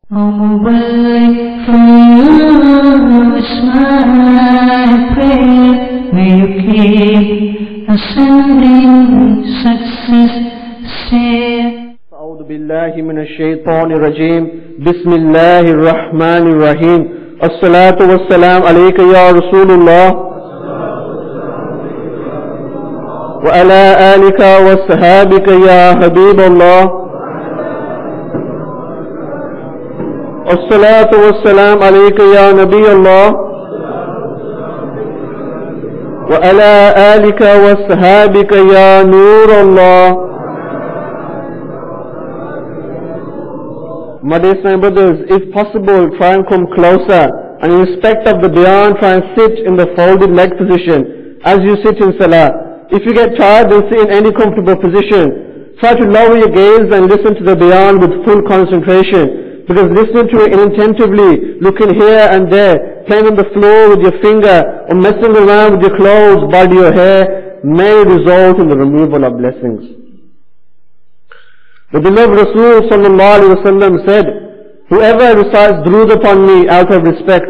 I'm away from you, it's my prayer. May you keep ascending success stair. أعوذ بالله من الشيطان الرجيم بسم الله الرحمن الرحيم الصلاة والسلام عليك يا رسول الله وعلى آلك وصحابك يا حبيب الله الصلاة والسلام عليك يا نبي الله وعلى آلك وصحابك يا نور الله. My dear brothers, if possible, try and come closer, and in respect of the bayan, try and sit in the folded leg position as you sit in salah. If you get tired, then sit in any comfortable position. Try to lower your gaze and listen to the bayan with full concentration, because listening to it inattentively, looking here and there, playing on the floor with your finger, or messing around with your clothes, body or hair, may result in the removal of blessings. The beloved Rasul sallallahu alaihi wasallam said, whoever recites durood upon me out of respect,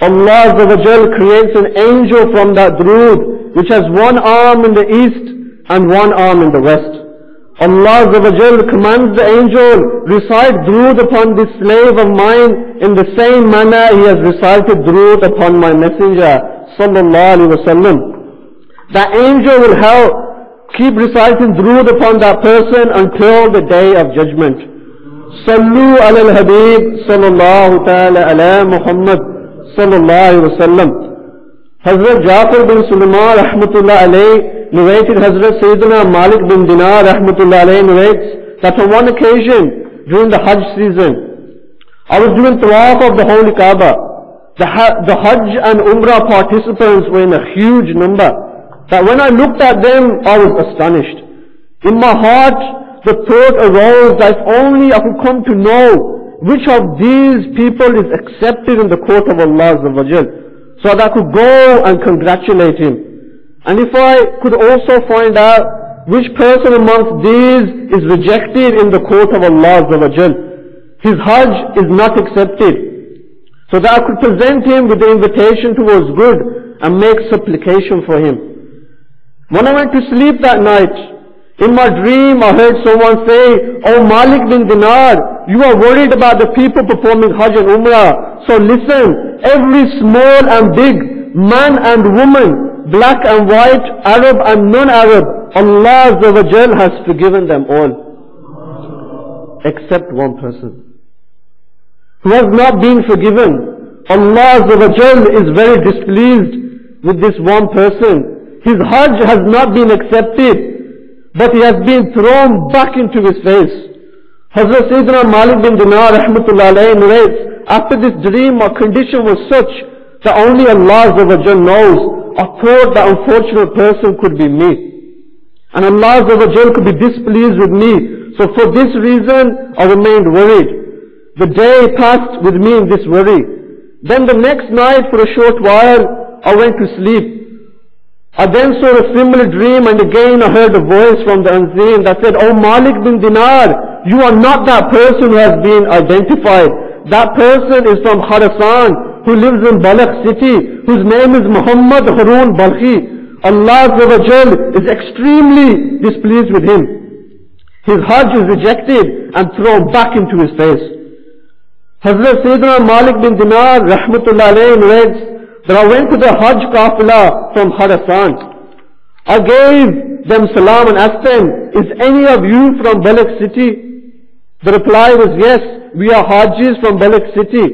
Allah Azza wa Jal creates an angel from that durood which has one arm in the east and one arm in the west. Allah Azza wa Jal commands the angel, recite durood upon this slave of mine in the same manner he has recited durood upon my messenger sallallahu alaihi wasallam. That angel will help keep reciting durood upon that person until the day of judgment. Sallu ala al-Habib sallallahu ta'ala ala Muhammad sallallahu alayhi wa sallam. Hazrat Jafar bin Sulaiman rahmatullah alayhi narrated, Hazrat Sayyidina Malik bin Dinar rahmatullah alayhi narrates that on one occasion during the Hajj season, I was doing tawaf of the Holy Kaaba. The Hajj and Umrah participants were in a huge number, that when I looked at them, I was astonished. In my heart, the thought arose that if only I could come to know which of these people is accepted in the court of Allah Azza wa Jal, so that I could go and congratulate him. And if I could also find out which person amongst these is rejected in the court of Allah Azza wa Jal, his Hajj is not accepted, so that I could present him with the invitation towards good and make supplication for him. When I went to sleep that night, in my dream I heard someone say, "Oh Malik bin Dinar, you are worried about the people performing Hajj and Umrah. So listen, every small and big, man and woman, black and white, Arab and non-Arab, Allah Azza wa Jal has forgiven them all. Except one person who has not been forgiven. Allah Azza wa Jal is very displeased with this one person. His Hajj has not been accepted, but he has been thrown back into his face." Hazrat Sayyidina Malik bin Dinar rahmatullah alayhi narrates, after this dream my condition was such that only Allah Azza wa Jal knows. I thought that unfortunate person could be me, and Allah Azza wa Jal could be displeased with me. So for this reason I remained worried. The day passed with me in this worry. Then the next night for a short while I went to sleep. I then saw a similar dream, and again I heard a voice from the unseen that said, "Oh Malik bin Dinar, you are not that person who has been identified. That person is from Khurasan, who lives in Balkh city, whose name is Muhammad Harun Balkhi. Allah Azza wa Jal is extremely displeased with him. His Hajj is rejected and thrown back into his face." Hazrat Sayyidina Malik bin Dinar rahmatullah alayhi narrates that I went to the Hajj Qafila from Khurasan. I gave them salam and asked them, "Is any of you from Balkh city?" The reply was, "Yes, we are Hajis from Balkh city."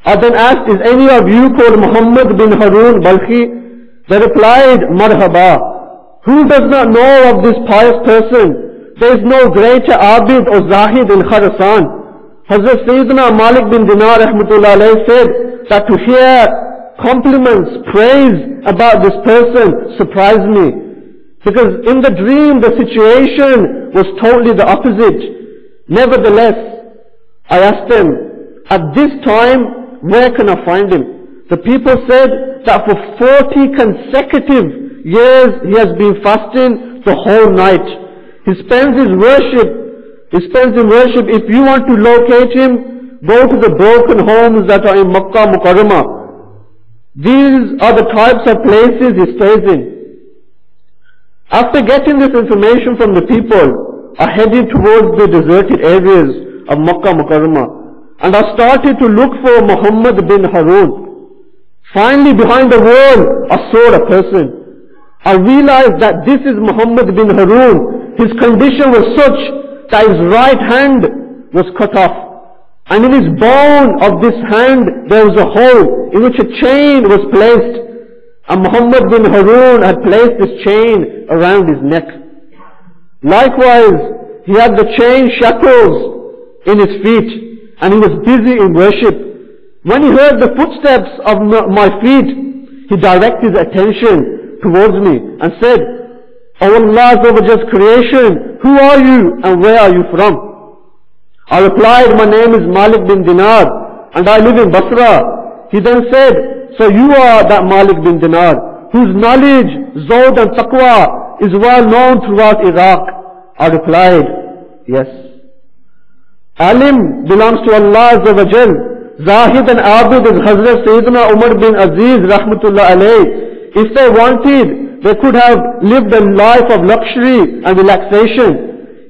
I then asked, "Is any of you called Muhammad bin Harun Balkhi?" They replied, "Marhaba. Who does not know of this pious person? There is no greater Abid or Zahid in Khurasan." Hazrat Sayyidina Malik bin Dinar rahmatullah alayhi said that to hear compliments, praise about this person surprised me, because in the dream the situation was totally the opposite. Nevertheless, I asked them, "At this time, where can I find him?" The people said that for 40 consecutive years he has been fasting the whole night. He spends in worship. If you want to locate him, go to the broken homes that are in Makkah Mukarramah. These are the types of places he stays in. After getting this information from the people, I headed towards the deserted areas of Makkah Mukarramah, and I started to look for Muhammad bin Harun. Finally, behind the wall, I saw a person. I realized that this is Muhammad bin Harun. His condition was such that his right hand was cut off. And in his bone of this hand there was a hole in which a chain was placed. And Muhammad bin Harun had placed this chain around his neck. Likewise, he had the chain shackles in his feet, and he was busy in worship. When he heard the footsteps of my feet, he directed his attention towards me and said, "O Allah's creation, who are you and where are you from?" I replied, "My name is Malik bin Dinar and I live in Basra." He then said, "So you are that Malik bin Dinar whose knowledge, Zuhd and Taqwa is well known throughout Iraq?" I replied, "Yes." Alim belongs to Allah Azza wa Jal. Zahid and Abid is Hazrat Sayyidina Umar bin Aziz Rahmatullah alayh. If they wanted, they could have lived a life of luxury and relaxation.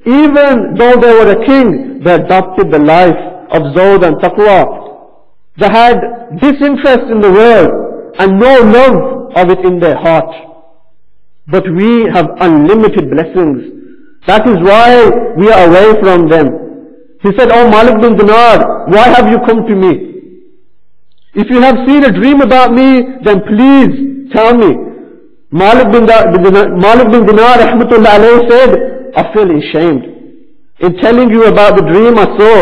Even though they were a king, they adopted the life of Zuhd and Taqwa. They had disinterest in the world and no love of it in their heart. But we have unlimited blessings. That is why we are away from them. He said, "O Malik bin Dinar, why have you come to me? If you have seen a dream about me, then please tell me." Malik bin Dinar Rahmatullah alayhi said, "I feel ashamed in telling you about the dream I saw."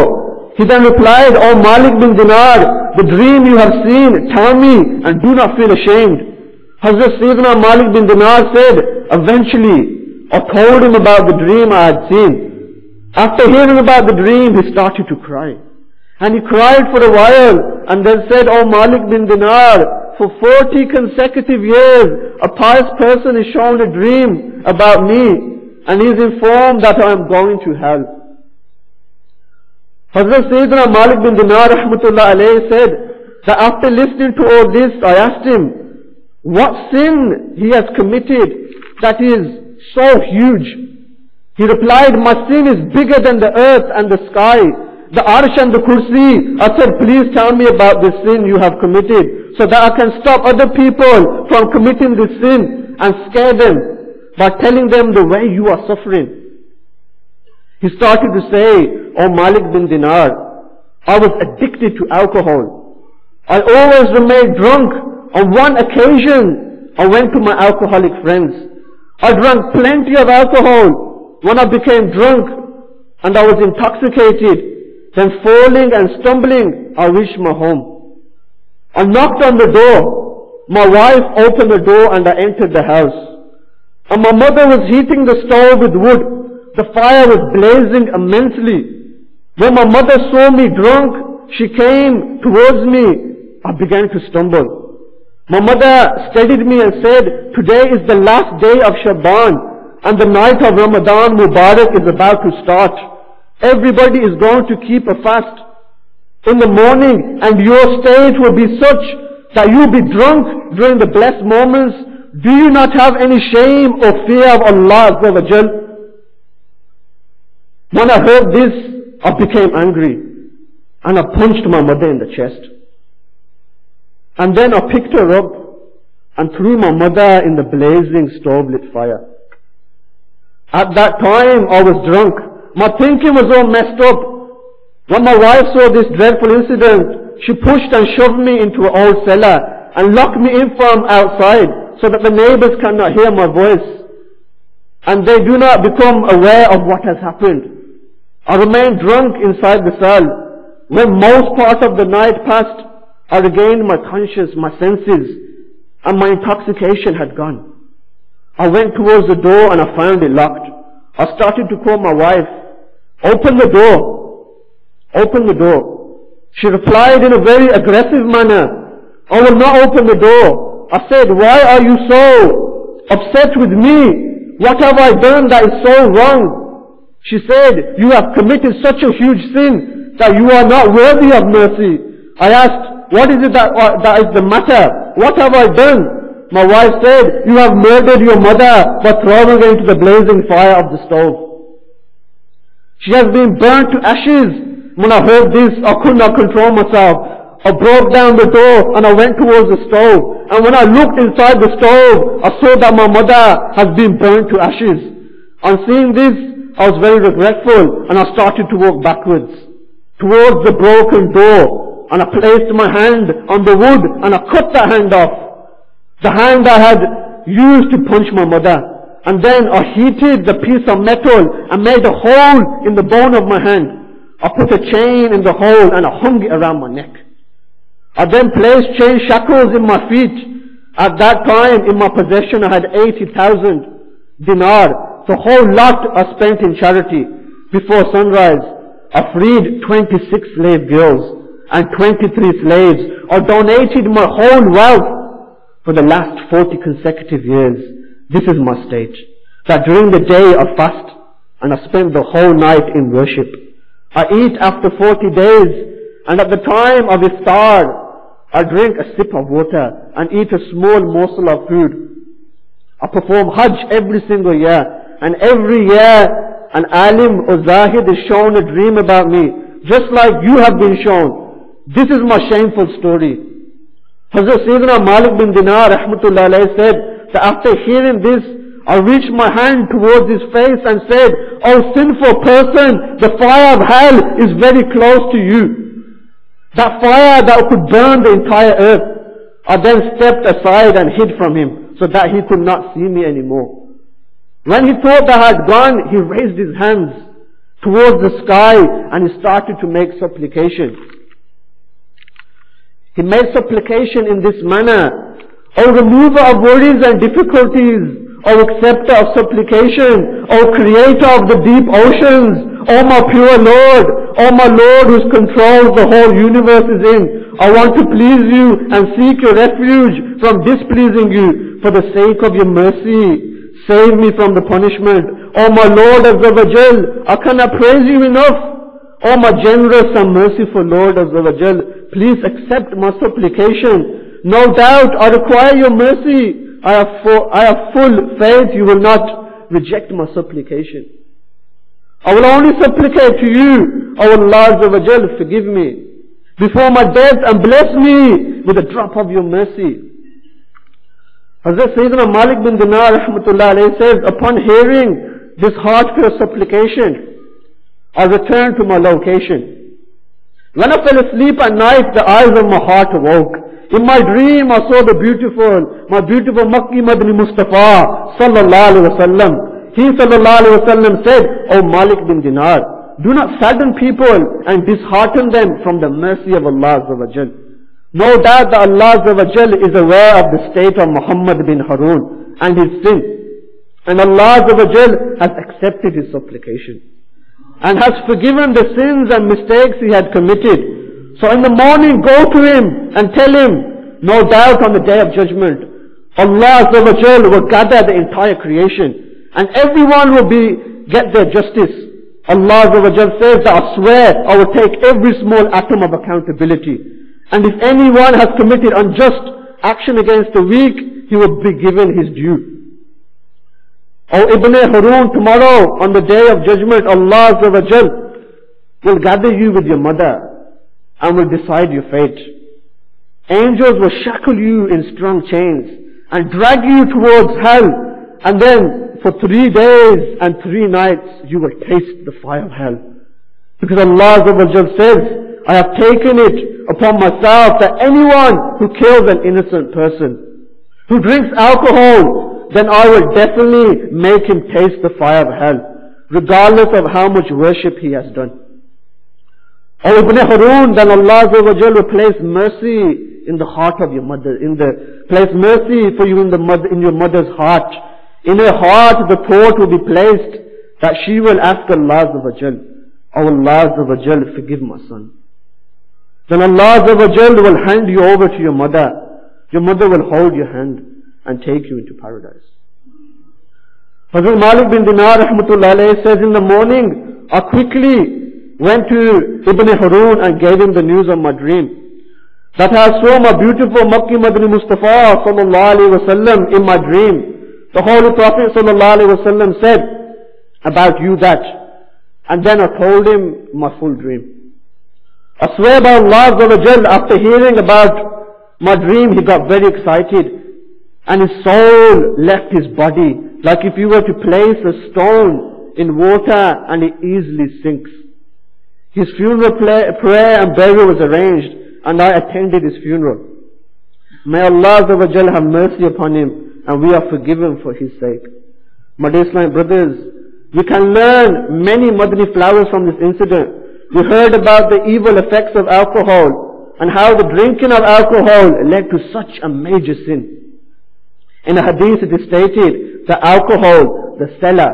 He then replied, "O Malik bin Dinar, the dream you have seen, tell me and do not feel ashamed." Hazrat Sayyidina Malik bin Dinar said, "Eventually, I told him about the dream I had seen. After hearing about the dream, he started to cry. And he cried for a while and then said, 'O Malik bin Dinar, for 40 consecutive years, a pious person is shown a dream about me and he is informed that I am going to hell.'" Hazrat Sayyidina Malik bin Dinar Rahmatullah alayhi said that after listening to all this, I asked him what sin he has committed that is so huge. He replied, "My sin is bigger than the earth and the sky, the arsh and the kursi." I said, "Please tell me about this sin you have committed so that I can stop other people from committing this sin and scare them by telling them the way you are suffering." He started to say, "O Malik bin Dinar, I was addicted to alcohol. I always remained drunk. On one occasion, I went to my alcoholic friends. I drank plenty of alcohol. When I became drunk and I was intoxicated, then falling and stumbling, I reached my home. I knocked on the door. My wife opened the door and I entered the house. And my mother was heating the stove with wood. The fire was blazing immensely. When my mother saw me drunk, she came towards me. I began to stumble. My mother steadied me and said, "Today is the last day of Shaban and the night of Ramadan Mubarak is about to start. Everybody is going to keep a fast in the morning and your state will be such that you will be drunk during the blessed moments. Do you not have any shame or fear of Allah Azza wa Jal?" When I heard this, I became angry and I punched my mother in the chest. And then I picked her up and threw my mother in the blazing stove-lit fire. At that time, I was drunk. My thinking was all messed up. When my wife saw this dreadful incident, she pushed and shoved me into an old cellar and locked me in from outside so that the neighbors cannot hear my voice and they do not become aware of what has happened. I remained drunk inside the cell. When most part of the night passed, I regained my conscience, my senses, and my intoxication had gone. I went towards the door and I found it locked. I started to call my wife, "Open the door, open the door." She replied in a very aggressive manner, "I will not open the door." I said, "Why are you so upset with me? What have I done that is so wrong?" She said, "You have committed such a huge sin that you are not worthy of mercy. I asked, what is it that is the matter? What have I done? My wife said, you have murdered your mother by throwing her into the blazing fire of the stove. She has been burnt to ashes. When I heard this, I could not control myself. I broke down the door and I went towards the stove. And when I looked inside the stove, I saw that my mother has been burnt to ashes. On seeing this, I was very regretful and I started to walk backwards towards the broken door. And I placed my hand on the wood and I cut the hand off. The hand I had used to punch my mother. And then I heated the piece of metal and made a hole in the bone of my hand. I put a chain in the hole and I hung it around my neck. I then placed chain shackles in my feet. At that time, in my possession, I had 80,000 dinar. The whole lot I spent in charity. Before sunrise, I freed 26 slave girls and 23 slaves. I donated my whole wealth for the last 40 consecutive years. This is my state. That during the day I fast and I spend the whole night in worship. I eat after 40 days, and at the time of iftar, I drink a sip of water and eat a small morsel of food. I perform Hajj every single year, and every year an alim or zahid is shown a dream about me, just like you have been shown. This is my shameful story. Hazrat Sayyidina Malik bin Dinar rahmatullah alayhi said that after hearing this, I reached my hand towards his face and said, "O sinful person, the fire of hell is very close to you. That fire that could burn the entire earth." I then stepped aside and hid from him so that he could not see me anymore. When he thought that I had gone, he raised his hands towards the sky and he started to make supplication. He made supplication in this manner: "O remover of worries and difficulties, O acceptor of supplication, O creator of the deep oceans, O my pure Lord, O my Lord whose control the whole universe is in, I want to please you and seek your refuge from displeasing you. For the sake of your mercy, save me from the punishment. O my Lord Azza wa Jal, I cannot praise you enough. O my generous and merciful Lord Azza wa Jal, please accept my supplication. No doubt I require your mercy. I have full faith you will not reject my supplication. I will only supplicate to you, O Allah Azza wa Jal, forgive me before my death and bless me with a drop of your mercy." Hazrat Sayyidina Malik bin Dinar rahmatullah alayhi says, upon hearing this heartfelt supplication, I returned to my location. When I fell asleep at night, the eyes of my heart awoke. In my dream, I saw my beautiful Makki Madani Mustafa sallallahu alaihi wasallam. He sallallahu alaihi wasallam said, "O Malik bin Dinar, do not sadden people and dishearten them from the mercy of Allah Azza wa Jal. No doubt that Allah Azza wa Jal is aware of the state of Muhammad bin Harun and his sin. And Allah Azza wa Jal has accepted his supplication and has forgiven the sins and mistakes he had committed. So in the morning, go to him and tell him, no doubt on the day of judgment, Allah Azza wa Jal will gather the entire creation and everyone will get their justice. Allah Azza wa Jal says that I swear I will take every small atom of accountability. And if anyone has committed unjust action against the weak, he will be given his due. O Ibn Harun, tomorrow on the day of judgment, Allah Azza wa Jal will gather you with your mother and will decide your fate. Angels will shackle you in strong chains and drag you towards hell, and then for 3 days and 3 nights you will taste the fire of hell. Because Allah Azza wa Jal says, I have taken it upon myself that anyone who kills an innocent person, who drinks alcohol, then I will definitely make him taste the fire of hell, regardless of how much worship he has done. O Ibn Harun, then Allah Azza wa Jal will place mercy in the heart of your mother, place mercy for you in your mother's heart. In her heart the thought will be placed that she will ask Allah Azza wa Jal, O Allah Azza wa Jal, forgive my son. Then Allah Azza wa Jal will hand you over to your mother. Your mother will hold your hand and take you into paradise. Hazrat Malik bin Dinar rahmatullah alayhi says, in the morning I quickly went to Ibn Harun and gave him the news of my dream. That I saw my beautiful Makki Madani Mustafa sallallahu alaihi wasallam in my dream. The Holy Prophet sallallahu alaihi wasallam said about you that. And then I told him my full dream. I swear by Allah Azza wa Jal, after hearing about my dream, he got very excited. And his soul left his body, like if you were to place a stone in water and it easily sinks. His funeral prayer and burial was arranged, and I attended his funeral. May Allah Azza wa Jal have mercy upon him, and we are forgiven for his sake. My dear Islamic brothers, we can learn many Madani flowers from this incident. We heard about the evil effects of alcohol, and how the drinking of alcohol led to such a major sin. In a hadith it is stated that alcohol, the seller,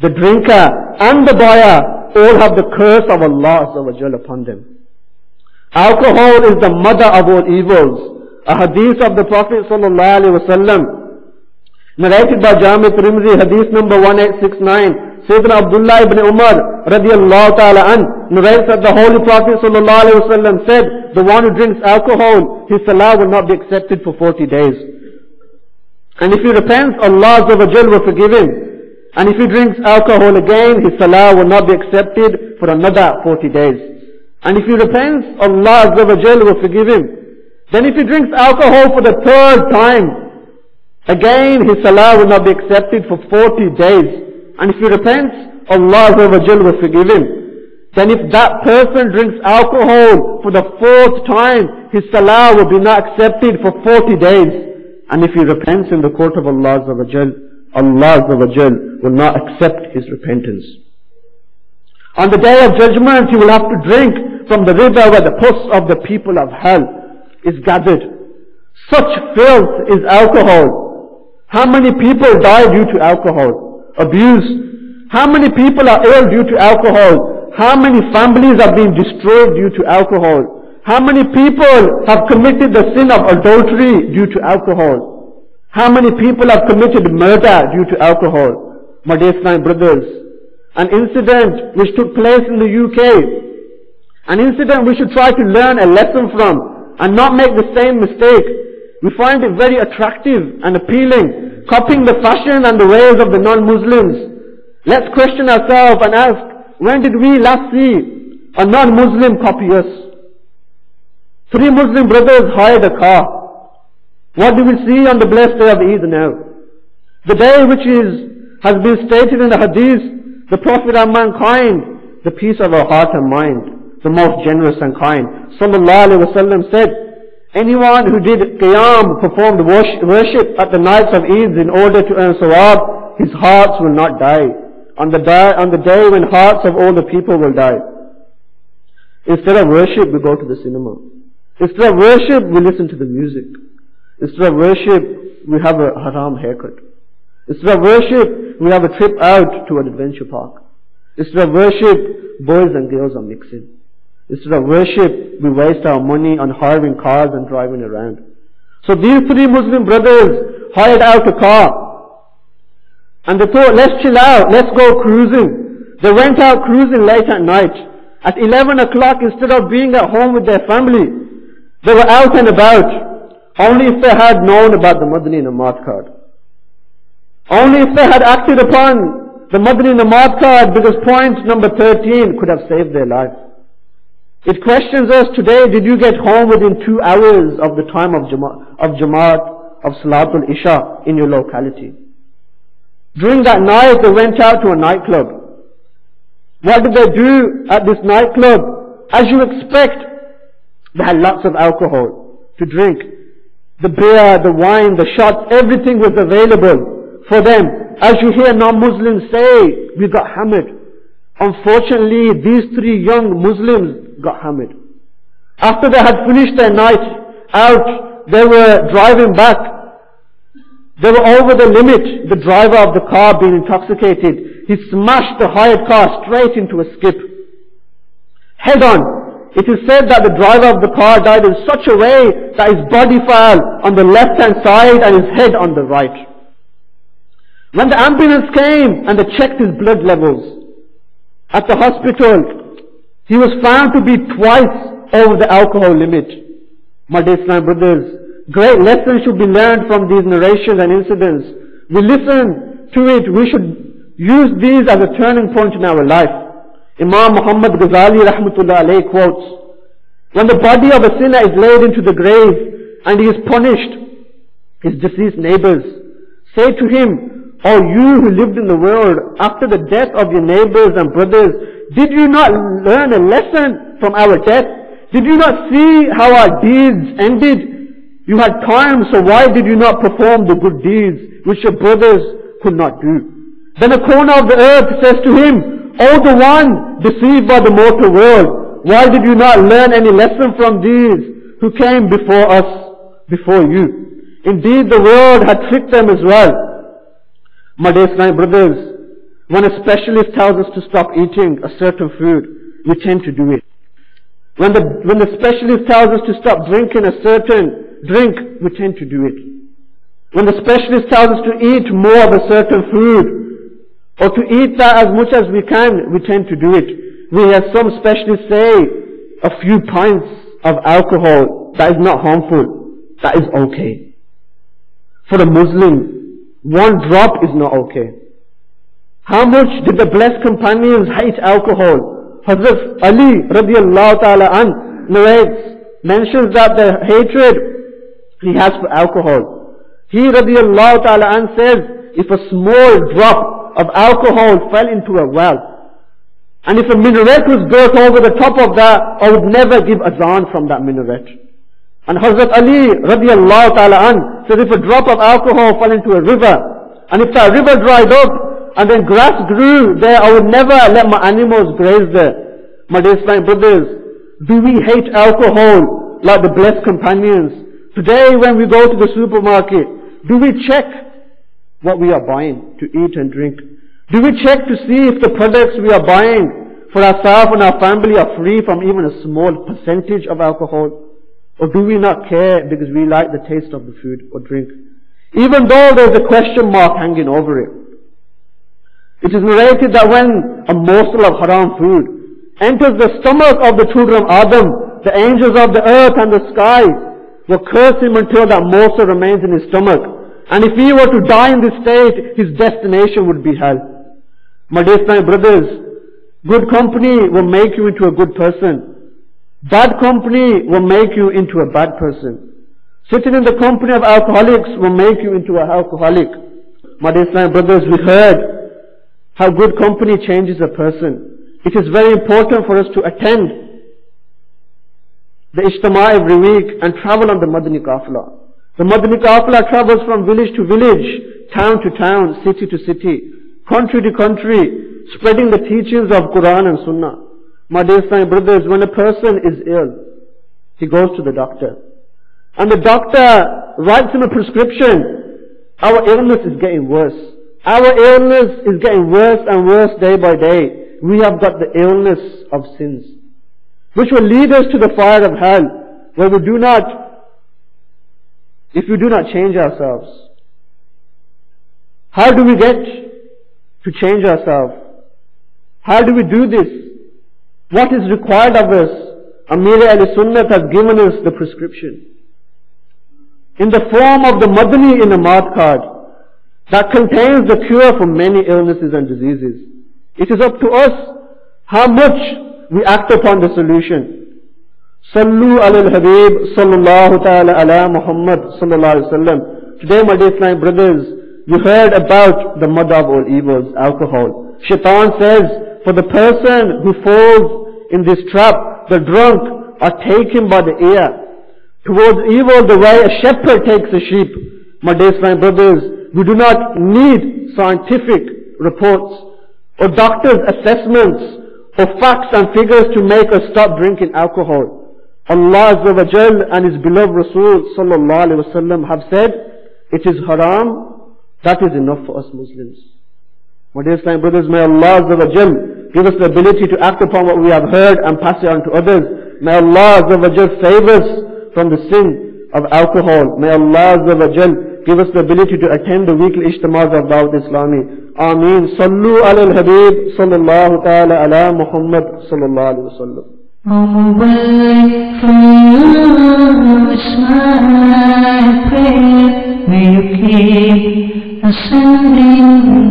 the drinker and the buyer all have the curse of Allah Azza wa Jal upon them. Alcohol is the mother of all evils. A hadith of the Prophet sallallahu alaihi wasallam, narrated by Jami Tirmidhi, hadith number 1869, Sayyidina Abdullah ibn Umar radiyallahu ta'ala an narrates that the Holy Prophet sallallahu alaihi wasallam said, the one who drinks alcohol, his salah will not be accepted for 40 days. And if he repents, Allah Azza wa Jal will forgive him. And if he drinks alcohol again, his salah will not be accepted for another 40 days. And if he repents, Allah Azza wa Jal will forgive him. Then if he drinks alcohol for the third time, again his salah will not be accepted for 40 days. And if he repents, Allah Azza wa Jal will forgive him. Then if that person drinks alcohol for the fourth time, his salah will be not accepted for 40 days. And if he repents in the court of Allah Azza wa Jal, Allah Azza wa Jal will not accept his repentance. On the day of judgment, he will have to drink from the river where the pus of the people of hell is gathered. Such filth is alcohol. How many people die due to alcohol? Abuse. How many people are ill due to alcohol? How many families are being destroyed due to alcohol? How many people have committed the sin of adultery due to alcohol? How many people have committed murder due to alcohol? My dear Islamic brothers, an incident which took place in the UK, an incident we should try to learn a lesson from and not make the same mistake. We find it very attractive and appealing, copying the fashion and the ways of the non-Muslims. Let's question ourselves and ask, when did we last see a non-Muslim copy us? 3 Muslim brothers hired a car. What do we see on the blessed day of Eid now? The day which has been stated in the hadith, the Prophet of mankind, the peace of our heart and mind, the most generous and kind, sallallahu alaihi wasallam said, anyone who did qiyam, performed worship at the nights of Eid in order to earn sawab, his hearts will not die. On the day when hearts of all the people will die. Instead of worship, we go to the cinema. Instead of worship, we listen to the music. Instead of worship, we have a haram haircut. Instead of worship, we have a trip out to an adventure park. Instead of worship, boys and girls are mixing. Instead of worship, we waste our money on hiring cars and driving around. So these 3 Muslim brothers hired out a car. And they thought, let's chill out, let's go cruising. They went out cruising late at night. At 11 o'clock, instead of being at home with their family, they were out and about. Only if they had known about the Madani Namat card. Only if they had acted upon the Madani Namat card, because point number 13 could have saved their life. It questions us today, did you get home within 2 hours of the time of Jamaat, of Salatul Isha in your locality? During that night, they went out to a nightclub. What did they do at this nightclub? As you expect, they had lots of alcohol to drink. The beer, the wine, the shots, everything was available for them. As you hear non-Muslims say, we got hammered. Unfortunately, these 3 young Muslims got hammered. After they had finished their night out, they were driving back. They were over the limit. The driver of the car, being intoxicated, he smashed the hired car straight into a skip. Head on. It is said that the driver of the car died in such a way that his body fell on the left-hand side and his head on the right. When the ambulance came and they checked his blood levels at the hospital, He was found to be twice over the alcohol limit. My dear Islam brothers, great lessons should be learned from these narrations and incidents. We listen to it, we should use these as a turning point in our life. Imam Muhammad Ghazali rahmatullah alayhi quotes, when the body of a sinner is laid into the grave and he is punished, his deceased neighbors say to him, "O you who lived in the world after the death of your neighbors and brothers, did you not learn a lesson from our death? Did you not see how our deeds ended? You had time, so why did you not perform the good deeds which your brothers could not do?" Then a corner of the earth says to him, "O the one deceived by the mortal world, why did you not learn any lesson from these who came before us, before you? Indeed, the world had tricked them as well." My dear Islamic brothers, when a specialist tells us to stop eating a certain food, we tend to do it. When the specialist tells us to stop drinking a certain drink, we tend to do it. When the specialist tells us to eat more of a certain food, or to eat that as much as we can, we tend to do it. We have some specialists say a few pints of alcohol, that is not harmful, that is okay. For a Muslim, one drop is not okay. How much did the blessed companions hate alcohol? Hazrat Ali radiallahu ta'ala an narrates, mentions that the hatred he has for alcohol. He radiallahu ta'ala an says, if a small drop of alcohol fell into a well, and if a minaret was built over the top of that, I would never give azan from that minaret. And Hazrat Ali radiallahu ta'ala an said, if a drop of alcohol fell into a river, and if that river dried up, and then grass grew there, I would never let my animals graze there. My dear Islamic brothers, do we hate alcohol like the blessed companions? Today when we go to the supermarket, do we check what we are buying to eat and drink? Do we check to see if the products we are buying for ourselves and our family are free from even a small percentage of alcohol? Or do we not care because we like the taste of the food or drink? Even though there's a question mark hanging over it. It is narrated that when a morsel of haram food enters the stomach of the children of Adam, the angels of the earth and the sky will curse him until that morsel remains in his stomach. And if he were to die in this state, his destination would be hell. My dear Islamic brothers, good company will make you into a good person. Bad company will make you into a bad person. Sitting in the company of alcoholics will make you into an alcoholic. My dear Islamic brothers, we heard how good company changes a person. It is very important for us to attend the Ijtima every week and travel on the Madani Qafla. The Madani Qafla travels from village to village, town to town, city to city, country to country, spreading the teachings of Quran and Sunnah. My dear Islamic brothers, when a person is ill, he goes to the doctor. And the doctor writes him a prescription. Our illness is getting worse. Our illness is getting worse and worse day by day. We have got the illness of sins, which will lead us to the fire of hell, where we do not, if we do not change ourselves. How do we get to change ourselves? How do we do this? What is required of us? Amir Ahl-Sunnat has given us the prescription in the form of the Madani Inamat card that contains the cure for many illnesses and diseases. It is up to us how much we act upon the solution. Sallu ala al-Habib sallallahu ta'ala ala Muhammad sallallahu alayhi wa sallam. Today, my dear Islamic brothers, we heard about the mother of all evils, alcohol. Shaitan says, for the person who falls in this trap, the drunk are taken by the ear towards evil the way a shepherd takes a sheep. My dear Islamic brothers, we do not need scientific reports or doctors' assessments or facts and figures to make us stop drinking alcohol. Allah Azza wa Jal and His beloved Rasul sallallahu alaihi wasallam have said, it is haram, that is enough for us Muslims. My dear Islamic brothers, may Allah Azza wa Jal give us the ability to act upon what we have heard and pass it on to others. May Allah Azza wa Jal save us from the sin of alcohol. May Allah Azza wa Jal give us the ability to attend the weekly ijtimas of Dawat Islami. Ameen. Sallu ala al-Habib sallallahu ta'ala ala Muhammad sallallahu alayhi wa sallam. Mubarak for you is my prayer. May you keep ascending.